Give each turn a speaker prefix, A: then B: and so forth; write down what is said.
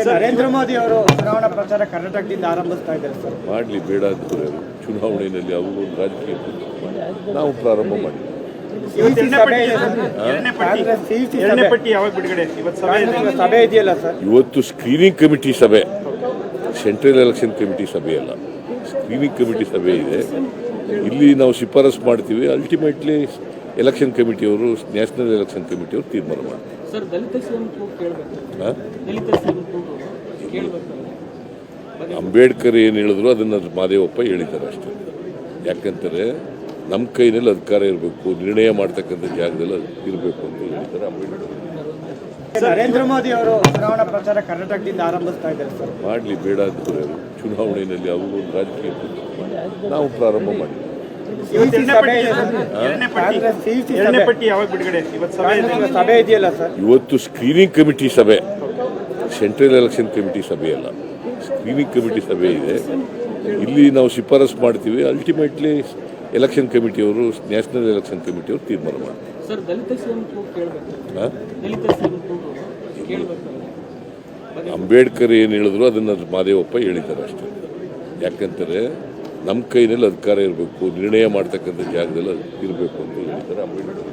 A: ನರೇಂದ್ರ ಮೋದಿ ಅವರು ಚುನಾವಣಾ ಪ್ರಚಾರ ಕರ್ನಾಟಕದಿಂದ ಆರಂಭಿಸ್ತಾ ಇದ್ದಾರೆ ಸರ್.
B: ಮಾಡಲಿ, ಬೇಡ ಅಂತಾರೆ. ಚುನಾವಣೆಯಲ್ಲಿ ಅವರು ಒಂದು ರಾಜಕೀಯ ನಾವು ಪ್ರಾರಂಭ ಮಾಡಿ
A: ಸಭೆ ಇದೆಯಲ್ಲ ಸರ್.
B: ಇವತ್ತು ಸ್ಕ್ರೀನಿಂಗ್ ಕಮಿಟಿ ಸಭೆ, ಸೆಂಟ್ರಲ್ ಎಲೆಕ್ಷನ್ ಕಮಿಟಿ ಸಭೆ ಅಲ್ಲ, ಸ್ಕ್ರೀನಿಂಗ್ ಕಮಿಟಿ ಸಭೆ ಇದೆ. ಇಲ್ಲಿ ನಾವು ಶಿಫಾರಸು ಮಾಡ್ತೀವಿ. ಅಲ್ಟಿಮೇಟ್ಲಿ ಎಲೆಕ್ಷನ್ ಕಮಿಟಿಯವರು, ನ್ಯಾಷನಲ್ ಎಲೆಕ್ಷನ್ ಕಮಿಟಿಯವರು ತೀರ್ಮಾನ ಮಾಡ್ತಾರೆ. ಅಂಬೇಡ್ಕರ್ ಏನು ಹೇಳಿದ್ರು ಅದನ್ನು ಮಾದೇವಪ್ಪ ಹೇಳಿದ್ದಾರೆ ಅಷ್ಟೇ. ಯಾಕಂತಾರೆ ನಮ್ಮ ಕೈನಲ್ಲಿ ಅಧಿಕಾರ ಇರಬೇಕು, ನಿರ್ಣಯ ಮಾಡ್ತಕ್ಕಂಥ ಜಾಗದಲ್ಲಿ ಇರಬೇಕು ಅಂತ ಹೇಳಿದ್ದಾರೆ ಅಂಬೇಡ್ಕರ್.
A: ನರೇಂದ್ರ ಮೋದಿ ಅವರು ಚುನಾವಣಾ ಪ್ರಚಾರ ಕರ್ನಾಟಕದಿಂದ ಆರಂಭಿಸ್ತಾ ಇದ್ದಾರೆ ಸರ್.
B: ಮಾಡಲಿ, ಬೇಡ ಅಂತಾರೆ. ಚುನಾವಣೆಯಲ್ಲಿ ಅವರು ಒಂದು ರಾಜಕೀಯ ನಾವು ಪ್ರಾರಂಭ ಮಾಡಿ
A: ಸಭೆ ಇದೆಯಲ್ಲ ಸರ್.
B: ಇವತ್ತು ಸ್ಕ್ರೀನಿಂಗ್ ಕಮಿಟಿ ಸಭೆ, ಸೆಂಟ್ರಲ್ ಎಲೆಕ್ಷನ್ ಕಮಿಟಿ ಸಭೆ ಅಲ್ಲ, ಸ್ಕ್ರೀನಿಂಗ್ ಕಮಿಟಿ ಸಭೆ ಇದೆ. ಇಲ್ಲಿ ನಾವು ಶಿಫಾರಸು ಮಾಡ್ತೀವಿ. ಅಲ್ಟಿಮೇಟ್ಲಿ ಎಲೆಕ್ಷನ್ ಕಮಿಟಿಯವರು, ನ್ಯಾಷನಲ್ ಎಲೆಕ್ಷನ್ ಕಮಿಟಿಯವರು ತೀರ್ಮಾನ ಮಾಡ್ತಾರೆ. ಅಂಬೇಡ್ಕರ್ ಏನು ಹೇಳಿದ್ರು ಅದನ್ನು ಮಾದೇವಪ್ಪ ಹೇಳಿದ್ದಾರೆ ಅಷ್ಟೇ. ಯಾಕಂತಾರೆ ನಮ್ಮ ಕೈನಲ್ಲಿ ಅಧಿಕಾರ ಇರಬೇಕು, ನಿರ್ಣಯ ಮಾಡ್ತಕ್ಕಂಥ ಜಾಗದಲ್ಲಿ ಇರಬೇಕು ಅಂತ ಹೇಳಿದ್ದಾರೆ ಅಂಬೇಡ್ಕರ್.